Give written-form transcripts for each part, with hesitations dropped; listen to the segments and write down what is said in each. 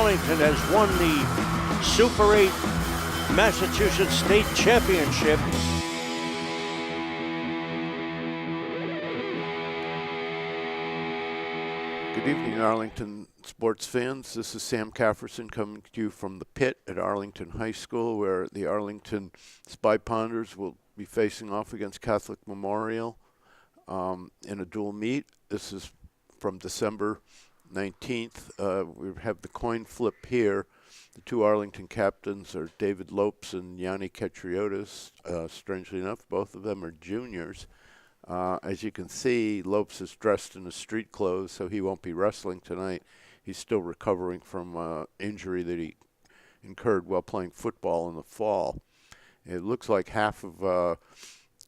Arlington has won the Super 8 Massachusetts State Championship. Good evening, Arlington sports fans. This is Sam Kafrissen coming to you from the pit at Arlington High School, where the Arlington Spy Ponders will be facing off against Catholic Memorial in a dual meet. This is from December 19th. We have the coin flip here. The two Arlington captains are David Lopes and Yanni Katri. Otis. Strangely enough, both of them are juniors. As you can see, Lopes is dressed in his street clothes, so he won't be wrestling tonight. He's still recovering from injury that he incurred while playing football in the fall. It looks like half of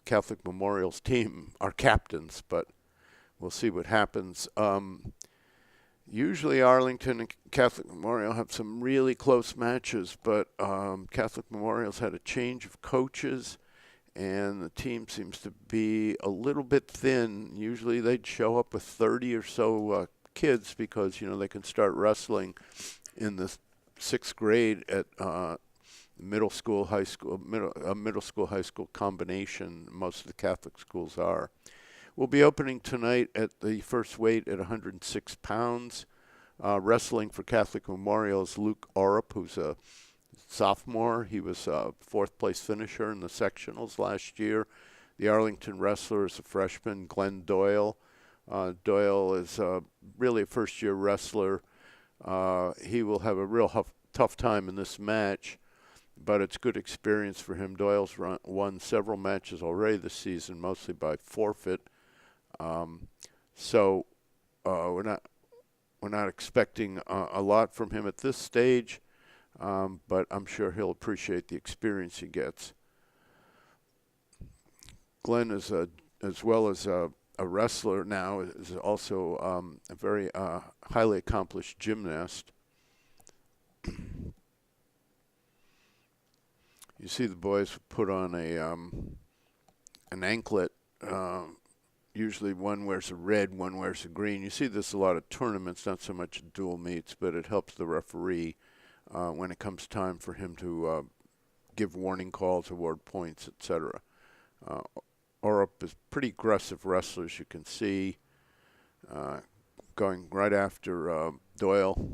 Catholic Memorial's team are captains, but we'll see what happens. Usually Arlington and Catholic Memorial have some really close matches, but Catholic Memorial's had a change of coaches, and the team seems to be a little bit thin. Usually they'd show up with 30 or so kids because, you know, they can start wrestling in the 6th grade at middle school, high school, middle school, high school combination. Most of the Catholic schools are. We'll be opening tonight at the first weight at 106 pounds. Wrestling for Catholic Memorial is Luke Orop, who's a sophomore. He was a 4th place finisher in the sectionals last year. The Arlington wrestler is a freshman, Glenn Doyle. Doyle is really a first-year wrestler. He will have a real tough time in this match, but it's good experience for him. Doyle's won several matches already this season, mostly by forfeit. So we're not expecting a lot from him at this stage. But I'm sure he'll appreciate the experience he gets. Glenn is as well as a wrestler now, is also a very highly accomplished gymnast. You see the boys put on an anklet. Usually one wears a red, one wears a green. You see this a lot of tournaments, not so much dual meets, but it helps the referee when it comes time for him to give warning calls, award points, etc. Orop is pretty aggressive wrestler, as you can see, going right after Doyle.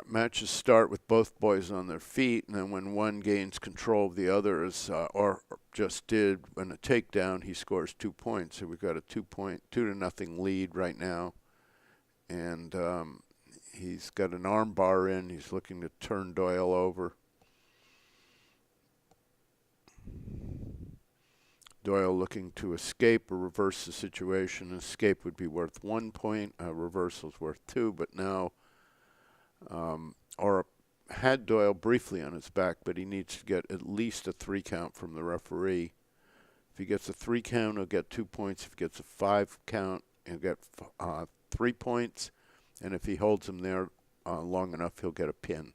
Matches start with both boys on their feet, and then when one gains control of the other, as Orop just did in a takedown, he scores 2 points. So we've got a 2-0 lead right now, and he's got an arm bar in. He's looking to turn Doyle over. Doyle looking to escape or reverse the situation. Escape would be worth 1 point. Reversal's worth 2, but now Orop had Doyle briefly on his back, but he needs to get at least a 3 count from the referee. If he gets a 3 count, he'll get 2 points. If he gets a 5 count, he'll get 3 points. And if he holds him there long enough, he'll get a pin.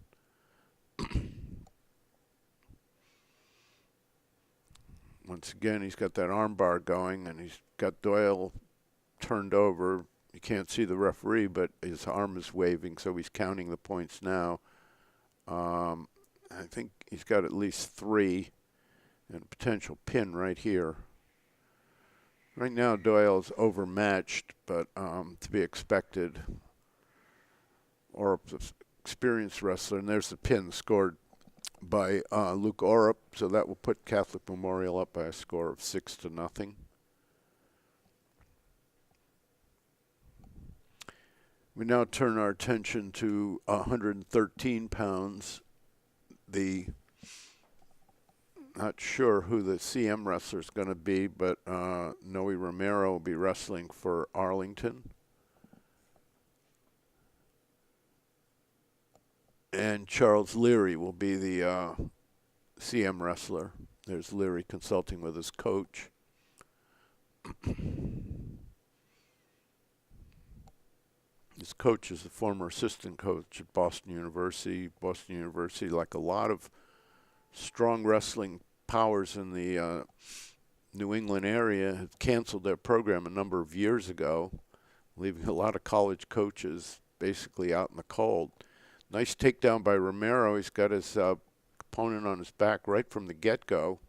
Once again, he's got that arm bar going, and he's got Doyle turned over. You can't see the referee, but his arm is waving, so he's counting the points now. I think he's got at least 3 and a potential pin right here. Right now, Doyle's overmatched, but to be expected. Orop's an experienced wrestler, and there's the pin scored by Luke Orop, so that will put Catholic Memorial up by a score of 6-0. We now turn our attention to 113 pounds. Not sure who the CM wrestler is going to be, but Noe Romero will be wrestling for Arlington. And Charles Leary will be the CM wrestler. There's Leary consulting with his coach. His coach is the former assistant coach at Boston University. Boston University, like a lot of strong wrestling powers in the New England area have canceled their program a number of years ago, leaving a lot of college coaches basically out in the cold. Nice takedown by Romero. He's got his opponent on his back right from the get-go.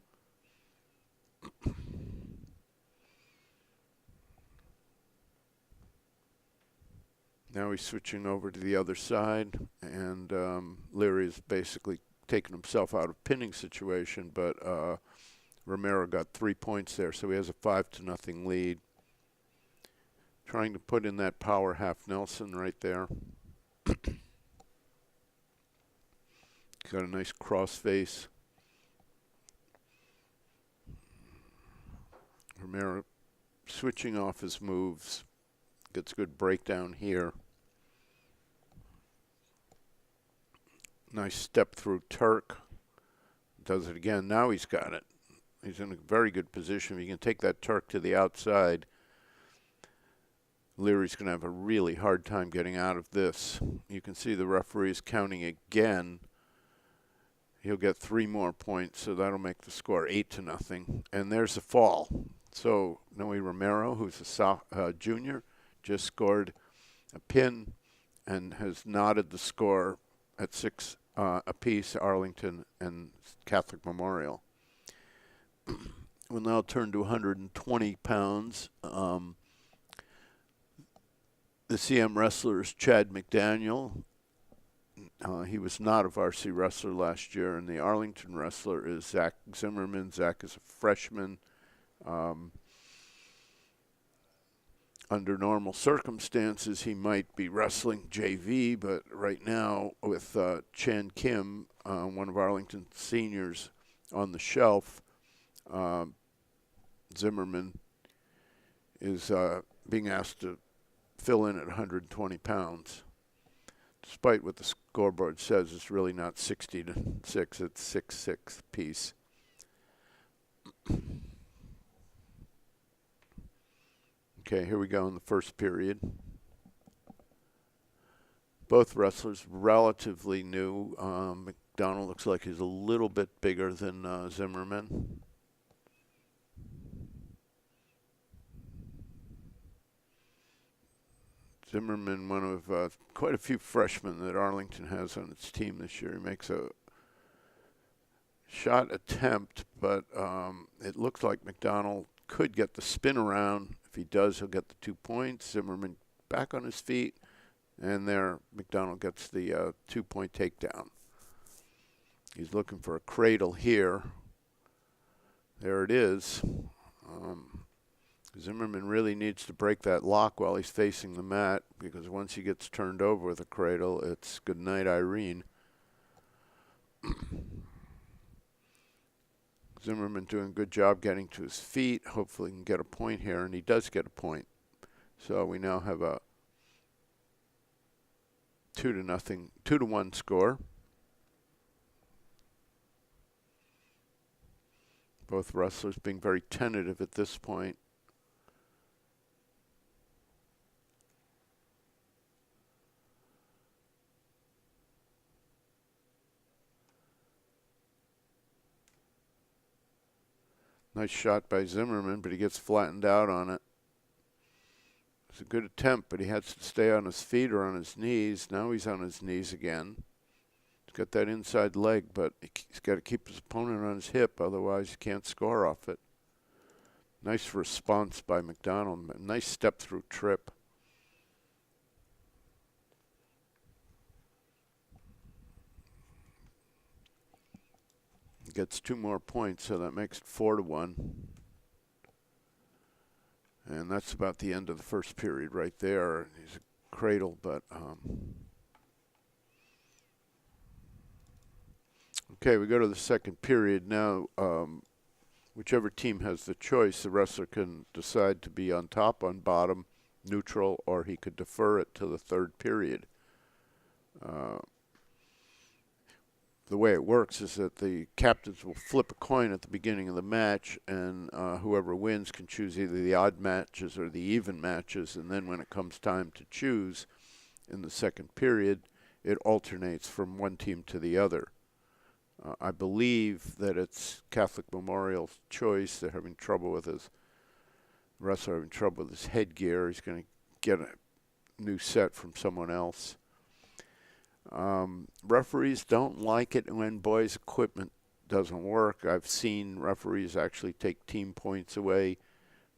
Now he's switching over to the other side, and Leary is basically taking himself out of pinning situation, but Romero got 3 points there, so he has a 5-0 lead. Trying to put in that power half Nelson right there. He's got a nice cross face. Romero switching off his moves. Gets a good breakdown here. Nice step through Turk. Does it again. Now he's got it. He's in a very good position. If he can take that Turk to the outside, Leary's going to have a really hard time getting out of this. You can see the referee is counting again. He'll get 3 more points, so that'll make the score 8-0. And there's a fall. So Noe Romero, who's a junior, just scored a pin and has knotted the score at 6 apiece, Arlington and Catholic Memorial. We'll now turn to 120 pounds. The CM wrestler is Chad McDaniel. He was not a varsity wrestler last year, and the Arlington wrestler is Zach Zimmerman. Zach is a freshman. Under normal circumstances, he might be wrestling JV, but right now with Chan Kim, one of Arlington's seniors, on the shelf, Zimmerman is being asked to fill in at 120 pounds. Despite what the scoreboard says, it's really not 60-6, it's 6-6 piece. Okay, here we go in the first period. Both wrestlers relatively new. McDonald looks like he's a little bit bigger than Zimmerman. Zimmerman, one of quite a few freshmen that Arlington has on its team this year. He makes a shot attempt, but it looks like McDonald could get the spin around. If he does, he'll get the 2 points. Zimmerman back on his feet, and there McDonald gets the 2-point takedown. He's looking for a cradle here. There it is. Zimmerman really needs to break that lock while he's facing the mat, because once he gets turned over with a cradle, it's good night, Irene. Zimmerman doing a good job getting to his feet. Hopefully he can get a point here, and he does get a point. So we now have a 2-1 score. Both wrestlers being very tentative at this point. Nice shot by Zimmerman, but he gets flattened out on it. It's a good attempt, but he has to stay on his feet or on his knees. Now he's on his knees again. He's got that inside leg, but he's got to keep his opponent on his hip, otherwise he can't score off it. Nice response by McDonald. Nice step through trip. Gets 2 more points, so that makes it 4-1. And that's about the end of the first period right there. He's a cradle, but okay, we go to the second period now. Whichever team has the choice, the wrestler can decide to be on top, on bottom, neutral, or he could defer it to the third period. The way it works is that the captains will flip a coin at the beginning of the match, and whoever wins can choose either the odd matches or the even matches, and then when it comes time to choose in the second period, it alternates from one team to the other. I believe that it's Catholic Memorial's choice. They're having trouble with his wrestler, having trouble with his headgear. He's going to get a new set from someone else. Referees don't like it when boys' equipment doesn't work. I've seen referees actually take team points away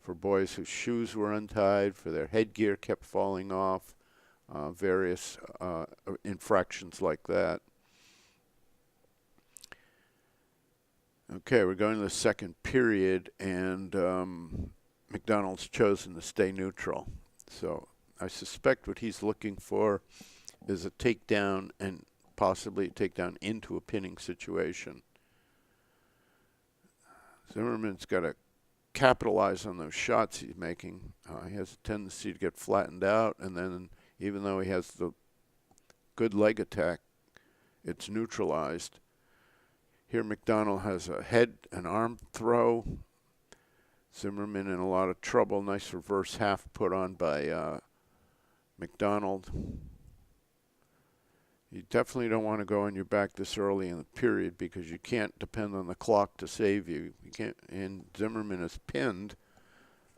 for boys whose shoes were untied, for their headgear kept falling off, various infractions like that. Okay, we're going to the second period, and McDonald's chosen to stay neutral. So I suspect what he's looking for is a takedown and possibly a takedown into a pinning situation. Zimmerman's got to capitalize on those shots he's making. He has a tendency to get flattened out, and then even though he has the good leg attack, it's neutralized. Here McDonald has a head and arm throw. Zimmerman in a lot of trouble. Nice reverse half put on by McDonald. You definitely don't want to go on your back this early in the period because you can't depend on the clock to save you. You can't, and Zimmerman is pinned.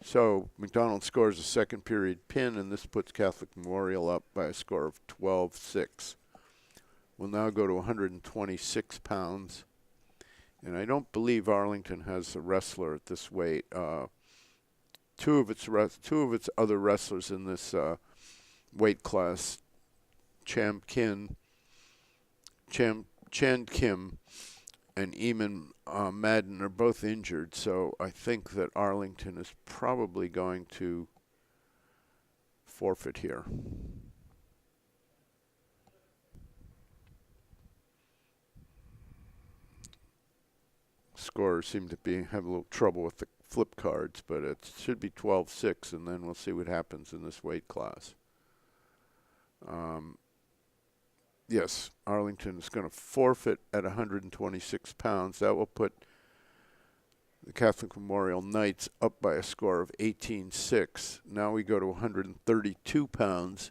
So McDonald scores a second period pin, and this puts Catholic Memorial up by a score of 12-6. We'll now go to 126 pounds. And I don't believe Arlington has a wrestler at this weight. Two of its other wrestlers in this weight class, Chan Kim and Eamon Madden, are both injured. So I think that Arlington is probably going to forfeit here. Scorers seem to have a little trouble with the flip cards, but it should be 12-6, and then we'll see what happens in this weight class. Yes, Arlington is going to forfeit at 126 pounds. That will put the Catholic Memorial Knights up by a score of 18-6. Now we go to 132 pounds.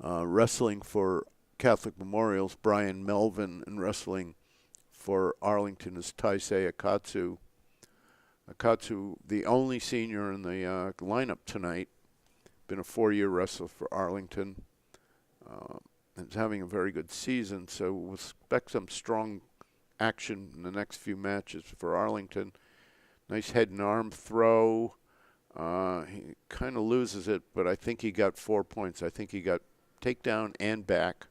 Wrestling for Catholic Memorial's Brian Melvin, and wrestling for Arlington is Taisei Katsu. Katsu, the only senior in the lineup tonight, been a 4-year wrestler for Arlington. And is having a very good season, so we'll expect some strong action in the next few matches for Arlington. Nice head and arm throw. He kind of loses it, but I think he got 4 points. I think he got takedown and back.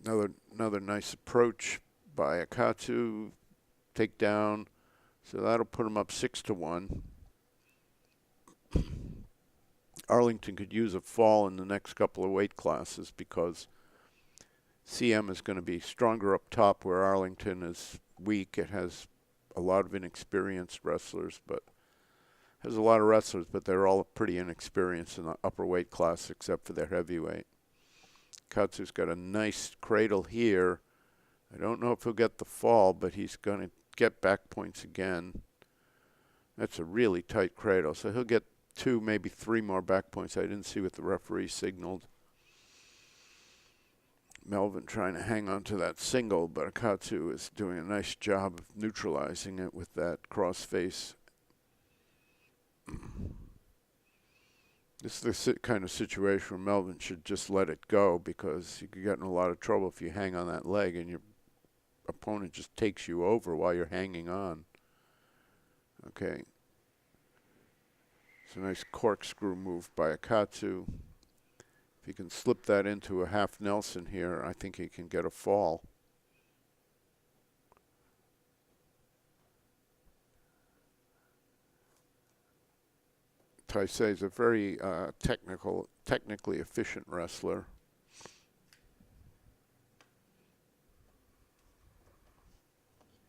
Another nice approach by Katsu, takedown. So that'll put him up 6-1. Arlington could use a fall in the next couple of weight classes because CM is going to be stronger up top where Arlington is weak. It has a lot of inexperienced wrestlers, but has a lot of wrestlers, but they're all pretty inexperienced in the upper weight class except for their heavyweight. Katsu's got a nice cradle here. I don't know if he'll get the fall, but he's going to get back points again. That's a really tight cradle, so he'll get 2, maybe 3 more back points. I didn't see what the referee signaled. Melvin trying to hang on to that single, but Katsu is doing a nice job of neutralizing it with that cross face. This is the kind of situation where Melvin should just let it go because you could get in a lot of trouble if you hang on that leg and your opponent just takes you over while you're hanging on. Okay. It's a nice corkscrew move by Katsu. If he can slip that into a half Nelson here, I think he can get a fall. Taisei is a very technically efficient wrestler.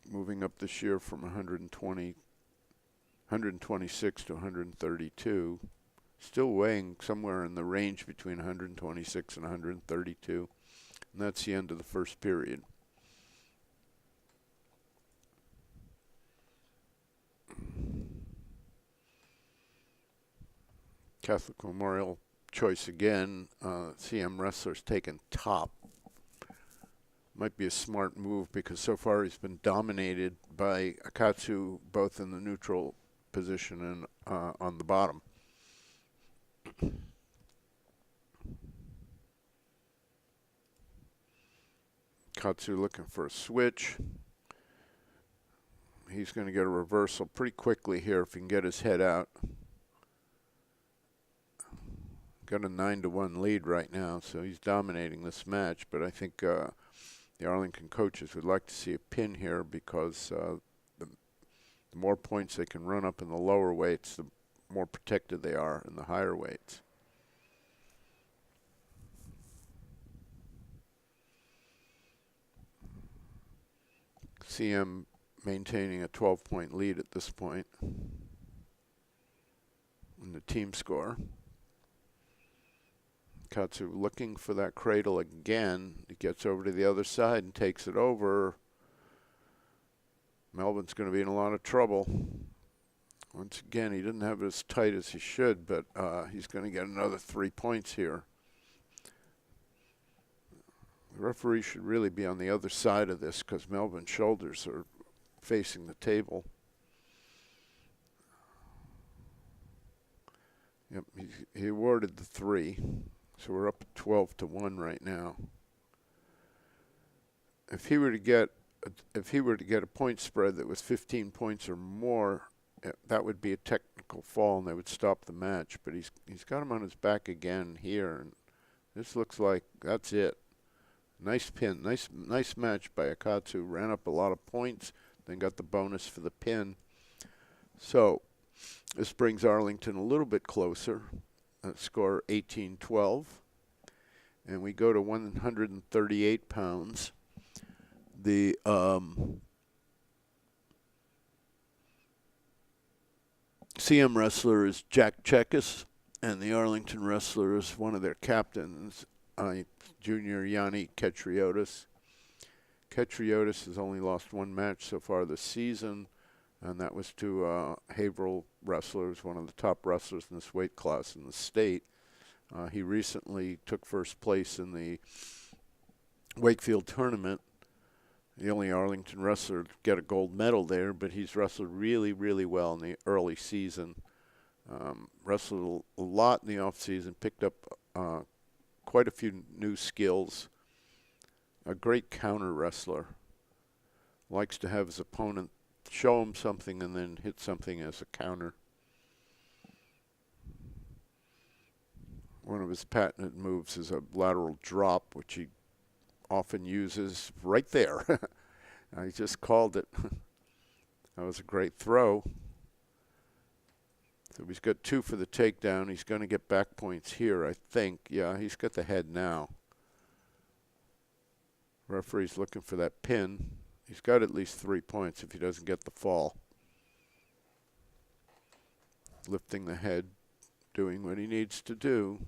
Moving up this year from 126 to 132. Still weighing somewhere in the range between 126 and 132. And that's the end of the first period. Catholic Memorial choice again. CM wrestlers taken top. Might be a smart move because so far he's been dominated by Katsu both in the neutral position and on the bottom. Katsu looking for a switch. He's going to get a reversal pretty quickly here if he can get his head out. Got a 9-1 lead right now, so he's dominating this match. But I think the Arlington coaches would like to see a pin here because the more points they can run up in the lower weights, the more protected they are in the higher weights. CM maintaining a 12-point lead at this point in the team score. Katsu looking for that cradle again. He gets over to the other side and takes it over. Melvin's going to be in a lot of trouble. Once again, he didn't have it as tight as he should, but he's going to get another 3 points here. The referee should really be on the other side of this because Melvin's shoulders are facing the table. Yep, he awarded the 3, so we're up at 12-1 right now. If he were to get a point spread that was 15 points or more, that would be a technical fall and they would stop the match. But he's got him on his back again here, and this looks like that's it. Nice pin, nice match by Katsu. Ran up a lot of points, then got the bonus for the pin. So this brings Arlington a little bit closer. Score 18-12, and we go to 138 pounds. The CM wrestler is Jack Chekas, and the Arlington wrestler is one of their captains, junior Yanni Otis. Otis has only lost one match so far this season, and that was to Haverhill wrestlers, one of the top wrestlers in this weight class in the state. He recently took first place in the Wakefield tournament. The only Arlington wrestler to get a gold medal there, but he's wrestled really, really well in the early season. Wrestled a lot in the off season, picked up quite a few new skills. A great counter wrestler. Likes to have his opponent show him something and then hit something as a counter. One of his patented moves is a lateral drop, which he often uses right there. I just called it. That was a great throw. So he's got 2 for the takedown. He's going to get back points here, I think. Yeah, he's got the head now. Referee's looking for that pin. He's got at least 3 points if he doesn't get the fall. Lifting the head, doing what he needs to do.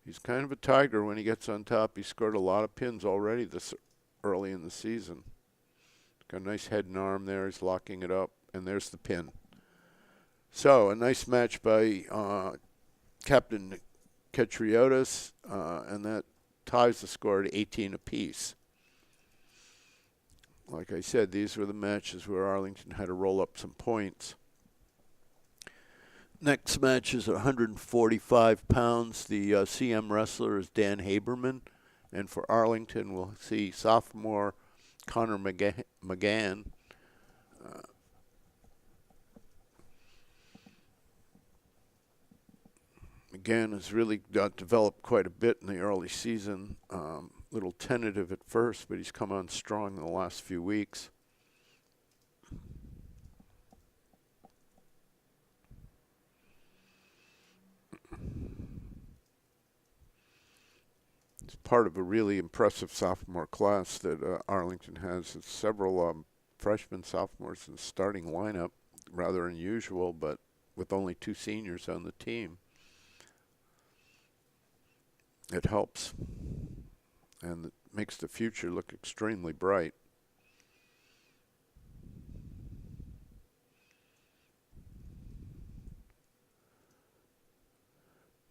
He's kind of a tiger when he gets on top. He scored a lot of pins already this early in the season. Got a nice head and arm there. He's locking it up, and there's the pin. So a nice match by Captain Otis, and that ties the score at 18 apiece. Like I said, these were the matches where Arlington had to roll up some points. Next match is 145 pounds. The CM wrestler is Dan Haberman. And for Arlington, we'll see sophomore Connor McGann. McGann has really developed quite a bit in the early season. Little tentative at first, but he's come on strong in the last few weeks. It's part of a really impressive sophomore class that Arlington has. It's several freshmen, sophomores in the starting lineup. Rather unusual, but with only 2 seniors on the team, it helps. And it makes the future look extremely bright.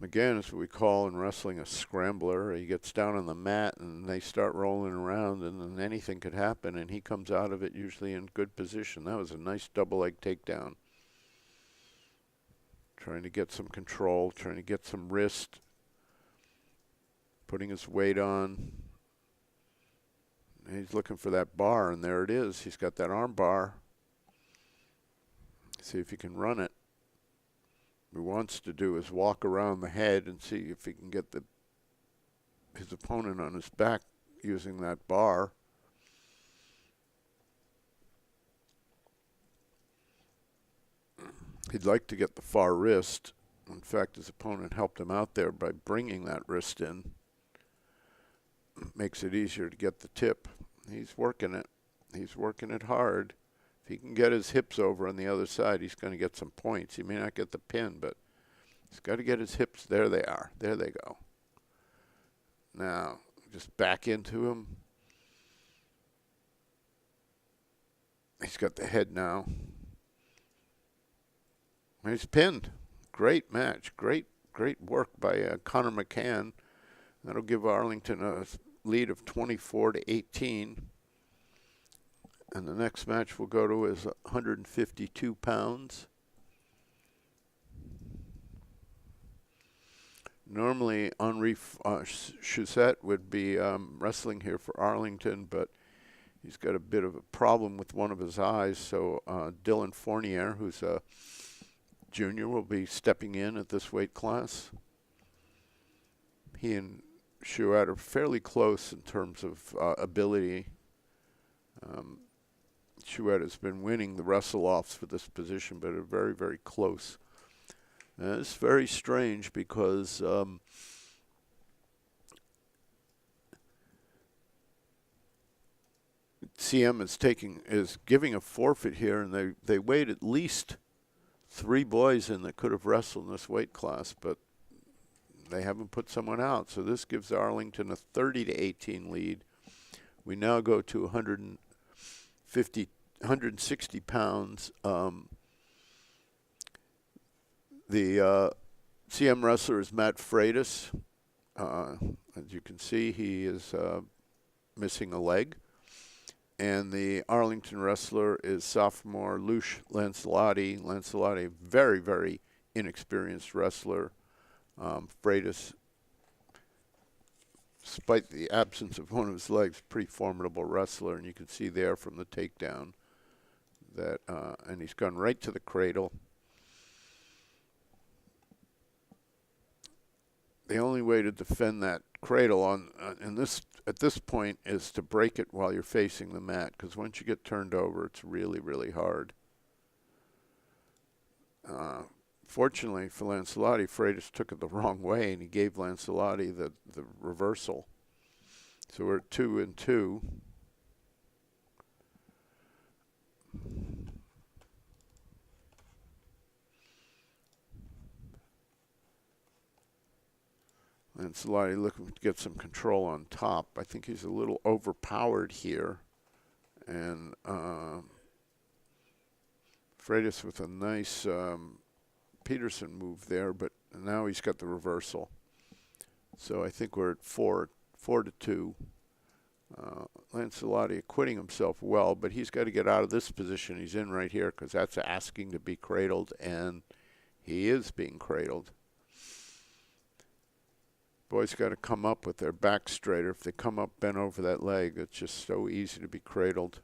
McGann is what we call in wrestling a scrambler. He gets down on the mat and they start rolling around, and then anything could happen, and he comes out of it usually in good position. That was a nice double leg takedown. Trying to get some control, trying to get some wrist, putting his weight on. He's looking for that bar, and there it is. He's got that arm bar. See if he can run it. What he wants to do is walk around the head and see if he can get his opponent on his back using that bar. He'd like to get the far wrist. In fact, his opponent helped him out there by bringing that wrist in. Makes it easier to get the tip. He's working it. He's working it hard. If he can get his hips over on the other side, he's going to get some points. He may not get the pin, but he's got to get his hips. There they are. There they go. Now, just back into him. He's got the head now. He's pinned. Great match. Great work by Connor McCann. That'll give Arlington a lead of 24-18. And the next match we'll go to is 152 pounds. Normally, Henri Chusette would be wrestling here for Arlington, but he's got a bit of a problem with one of his eyes. So Dylan Fournier, who's a junior, will be stepping in at this weight class. He and Chouette are fairly close in terms of ability. Chouette has been winning the wrestle-offs for this position, but are very, very close. It's very strange because CM is giving a forfeit here, and they weighed at least 3 boys in that could have wrestled in this weight class, but they haven't put someone out. So this gives Arlington a 30-18 lead. We now go to 160 pounds. The CM wrestler is Matt Freitas. As you can see, he is missing a leg. And the Arlington wrestler is sophomore Lancelot E. Lancelot E, very, very inexperienced wrestler. Freitas, despite the absence of one of his legs, pretty formidable wrestler. And you can see there from the takedown that, and he's gone right to the cradle. The only way to defend that cradle at this point is to break it while you're facing the mat, because once you get turned over, it's really, really hard. Fortunately for Lancelotti, Freitas took it the wrong way, and he gave Lancelotti the reversal. So we're at 2-2. Lancelotti looking to get some control on top. I think he's a little overpowered here. And Freitas with a nice Peterson move there, but now he's got the reversal. So I think we're at 4-2. Lancelotti acquitting himself well, but he's got to get out of this position he's in right here, because that's asking to be cradled, and he is being cradled. Boys got to come up with their back straighter. If they come up bent over that leg, it's just so easy to be cradled.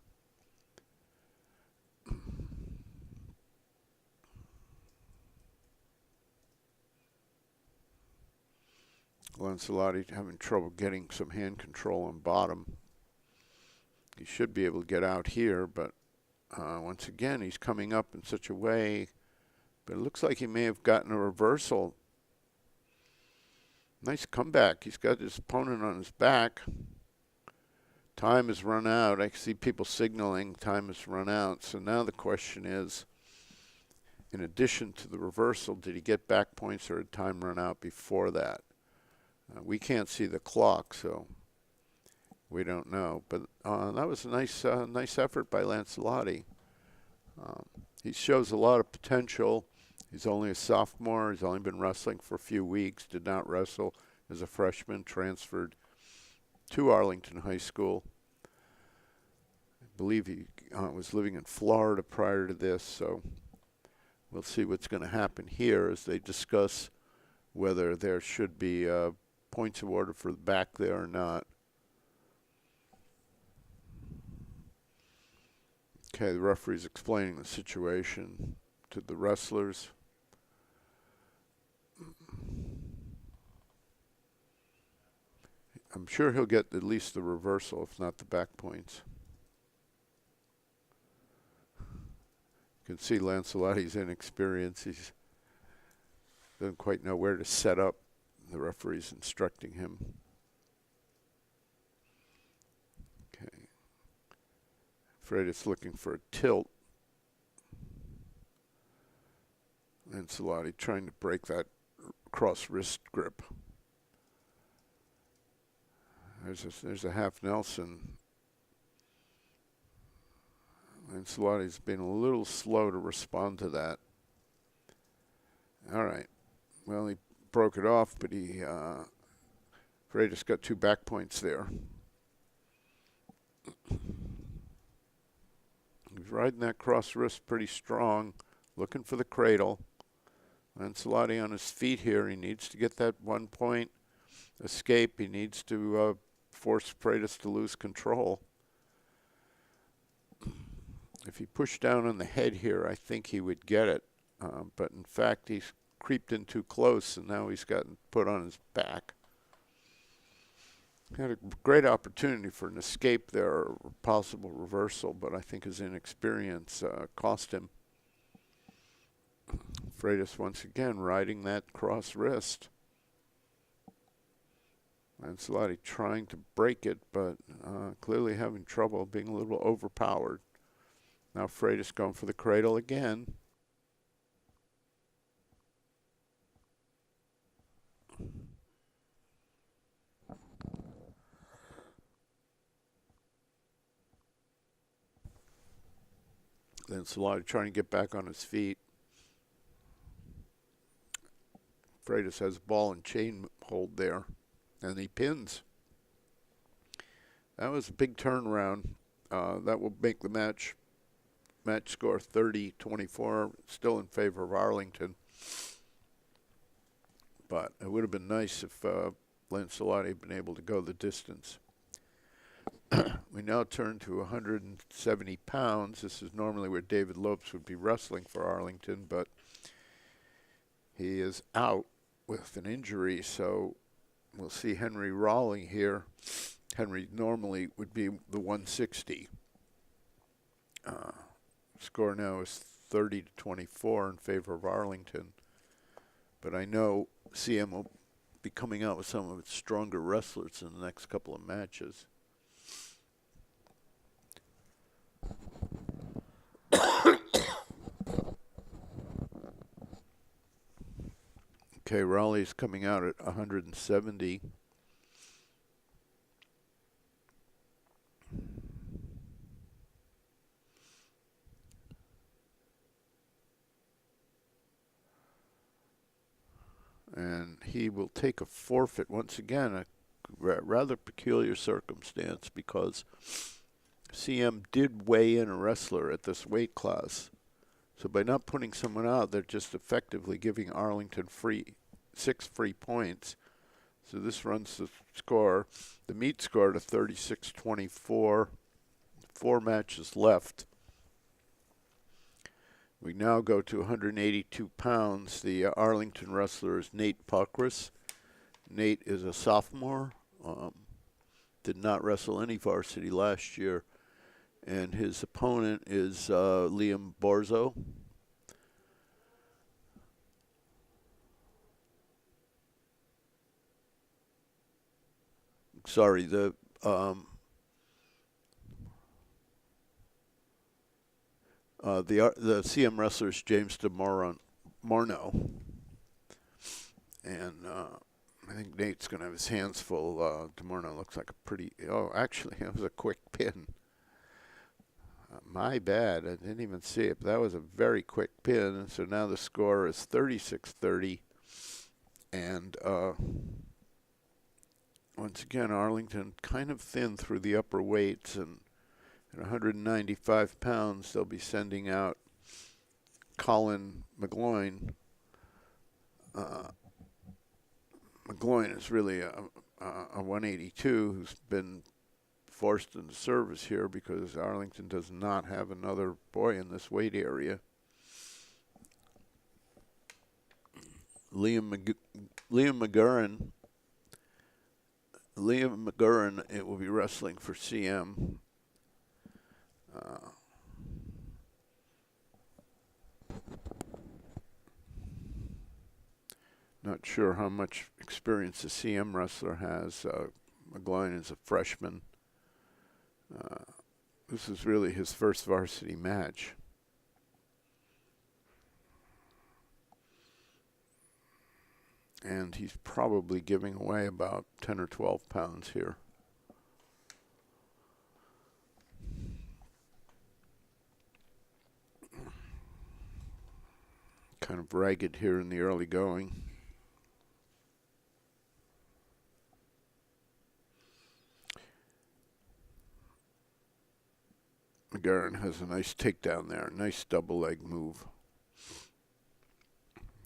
Lancelotti having trouble getting some hand control on bottom. He should be able to get out here, but once again, he's coming up in such a way. But it looks like he may have gotten a reversal. Nice comeback. He's got his opponent on his back. Time has run out. I see people signaling time has run out. So now the question is, in addition to the reversal, did he get back points or did time run out before that? We can't see the clock, so we don't know. But that was a nice effort by Lancelotti. He shows a lot of potential. He's only a sophomore. He's only been wrestling for a few weeks. Did not wrestle as a freshman. Transferred to Arlington High School. I believe he was living in Florida prior to this, so we'll see what's going to happen here as they discuss whether there should be points awarded for the back there or not. Okay, the referee's explaining the situation to the wrestlers. I'm sure he'll get at least the reversal, if not the back points. You can see Lancelot E's inexperience. He doesn't quite know where to set up. The referee's instructing him. Okay. Freitas looking for a tilt. Lancelot E trying to break that cross wrist grip. There's a half Nelson. Lancelot E's been a little slow to respond to that. All right. Well, he broke it off, but Freitas got 2 back points there. He's riding that cross wrist pretty strong, looking for the cradle. Lancelot E on his feet here. He needs to get that 1 point escape. He needs to force Freitas to lose control. If he pushed down on the head here, I think he would get it. But in fact, he's creeped in too close, and now he's gotten put on his back. Had a great opportunity for an escape there, or possible reversal, but I think his inexperience cost him. Freitas once again riding that cross wrist. Lancelot E trying to break it, but clearly having trouble, being a little overpowered. Now Freitas going for the cradle again. Lancelot E trying to get back on his feet. Freitas has ball and chain hold there, and he pins. That was a big turnaround. That will make the match score 30-24, still in favor of Arlington. But it would have been nice if Lancelot had been able to go the distance. We now turn to 170 pounds. This is normally where David Lopes would be wrestling for Arlington, but he is out with an injury, so we'll see Henry Rawling here. Henry normally would be the 160. Score now is 30-24 in favor of Arlington. But I know CM will be coming out with some of its stronger wrestlers in the next couple of matches. Okay, Raleigh's coming out at 170. And he will take a forfeit once again, a rather peculiar circumstance, because CM did weigh in a wrestler at this weight class. So by not putting someone out, they're just effectively giving Arlington 6 free points. So this runs the score, the meet score, to 36-24. 4 matches left. We now go to 182 pounds. The Arlington wrestler is Nate Puckris. Nate is a sophomore, did not wrestle any varsity last year. And his opponent is Liam Borzo. Sorry, the CM wrestler is James DeMorno. And I think Nate's going to have his hands full. DeMorno looks like a pretty... Oh, actually, that was a quick pin. My bad. I didn't even see it. But that was a very quick pin. And so now the score is 36-30. And once again, Arlington kind of thin through the upper weights. And at 195 pounds, they'll be sending out Colin McGloin. McGloin is really a 182 who's been forced into service here because Arlington does not have another boy in this weight area. Liam McGurran, it will be wrestling for CM. Not sure how much experience the CM wrestler has. McGloin is a freshman. This is really his first varsity match. And he's probably giving away about 10 or 12 pounds here. Kind of ragged here in the early going. McGarren has a nice takedown there, nice double leg move.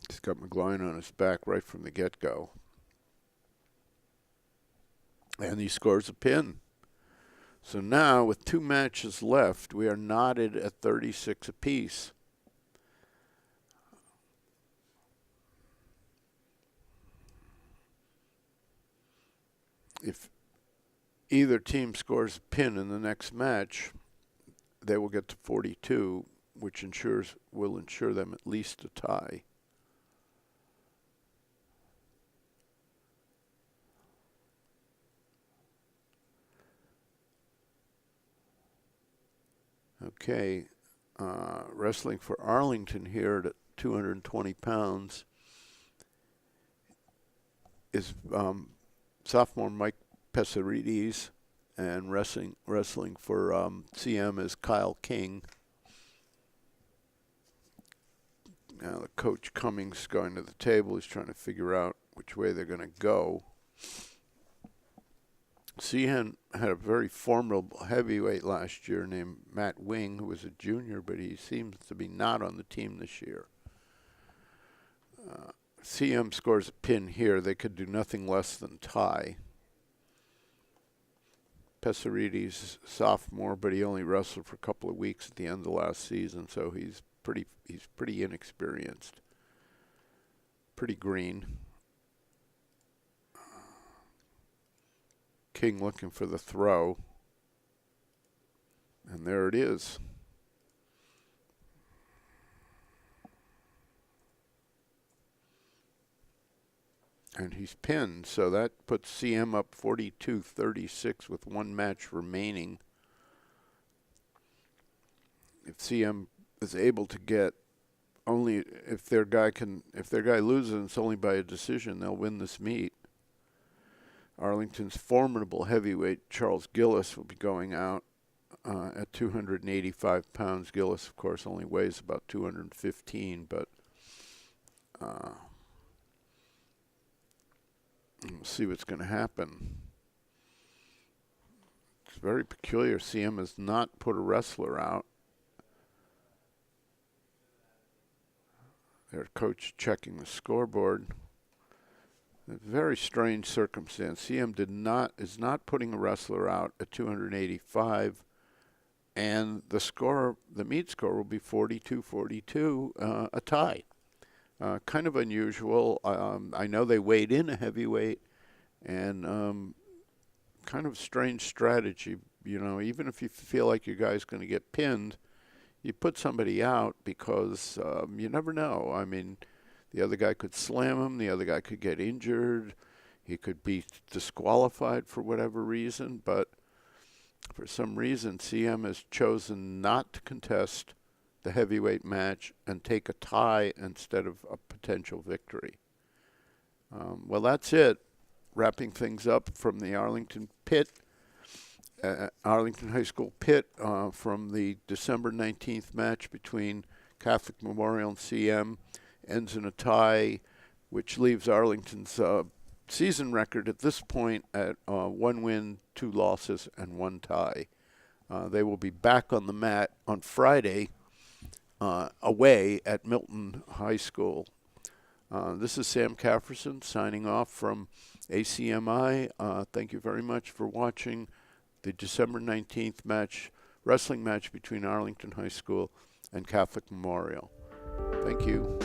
He's got McGloin on his back right from the get-go. And he scores a pin. So now, with 2 matches left, we are knotted at 36 apiece. If either team scores a pin in the next match, they will get to 42, which will ensure them at least a tie. Okay, wrestling for Arlington here at 220 pounds is sophomore Mike Pesarides, and wrestling for CM is Kyle King. Now the coach Cummings going to the table. He's trying to figure out which way they're going to go. CM had a very formidable heavyweight last year named Matt Wing, who was a junior, but he seems to be not on the team this year. CM scores a pin here. They could do nothing less than tie. Pesarides, sophomore, but he only wrestled for a couple of weeks at the end of last season, so he's pretty inexperienced, pretty green. King looking for the throw, and there it is. And he's pinned, so that puts CM up 42-36 with 1 match remaining. If CM is able to get only if their guy loses, it's only by a decision, they'll win this meet. Arlington's formidable heavyweight Charles Gillis will be going out at 285 pounds. Gillis, of course, only weighs about 215, but we'll see what's going to happen. It's very peculiar. CM has not put a wrestler out. Their coach checking the scoreboard. A very strange circumstance. CM is not putting a wrestler out at 285, and the meet score will be 42-42, a tie. Kind of unusual. I know they weighed in a heavyweight, and kind of strange strategy. You know, even if you feel like your guy's going to get pinned, you put somebody out because you never know. I mean, the other guy could slam him. The other guy could get injured. He could be disqualified for whatever reason. But for some reason, CM has chosen not to contest the heavyweight match and take a tie instead of a potential victory. Well, that's it. Wrapping things up from the Arlington pit. Arlington High School pit from the December 19th match between Catholic Memorial and CM ends in a tie, which leaves Arlington's season record at this point at 1 win, 2 losses, and 1 tie. They will be back on the mat on Friday away at Milton High School. This is Sam Kafrissen signing off from ACMi. Thank you very much for watching the December 19th wrestling match between Arlington High School and Catholic Memorial. Thank you.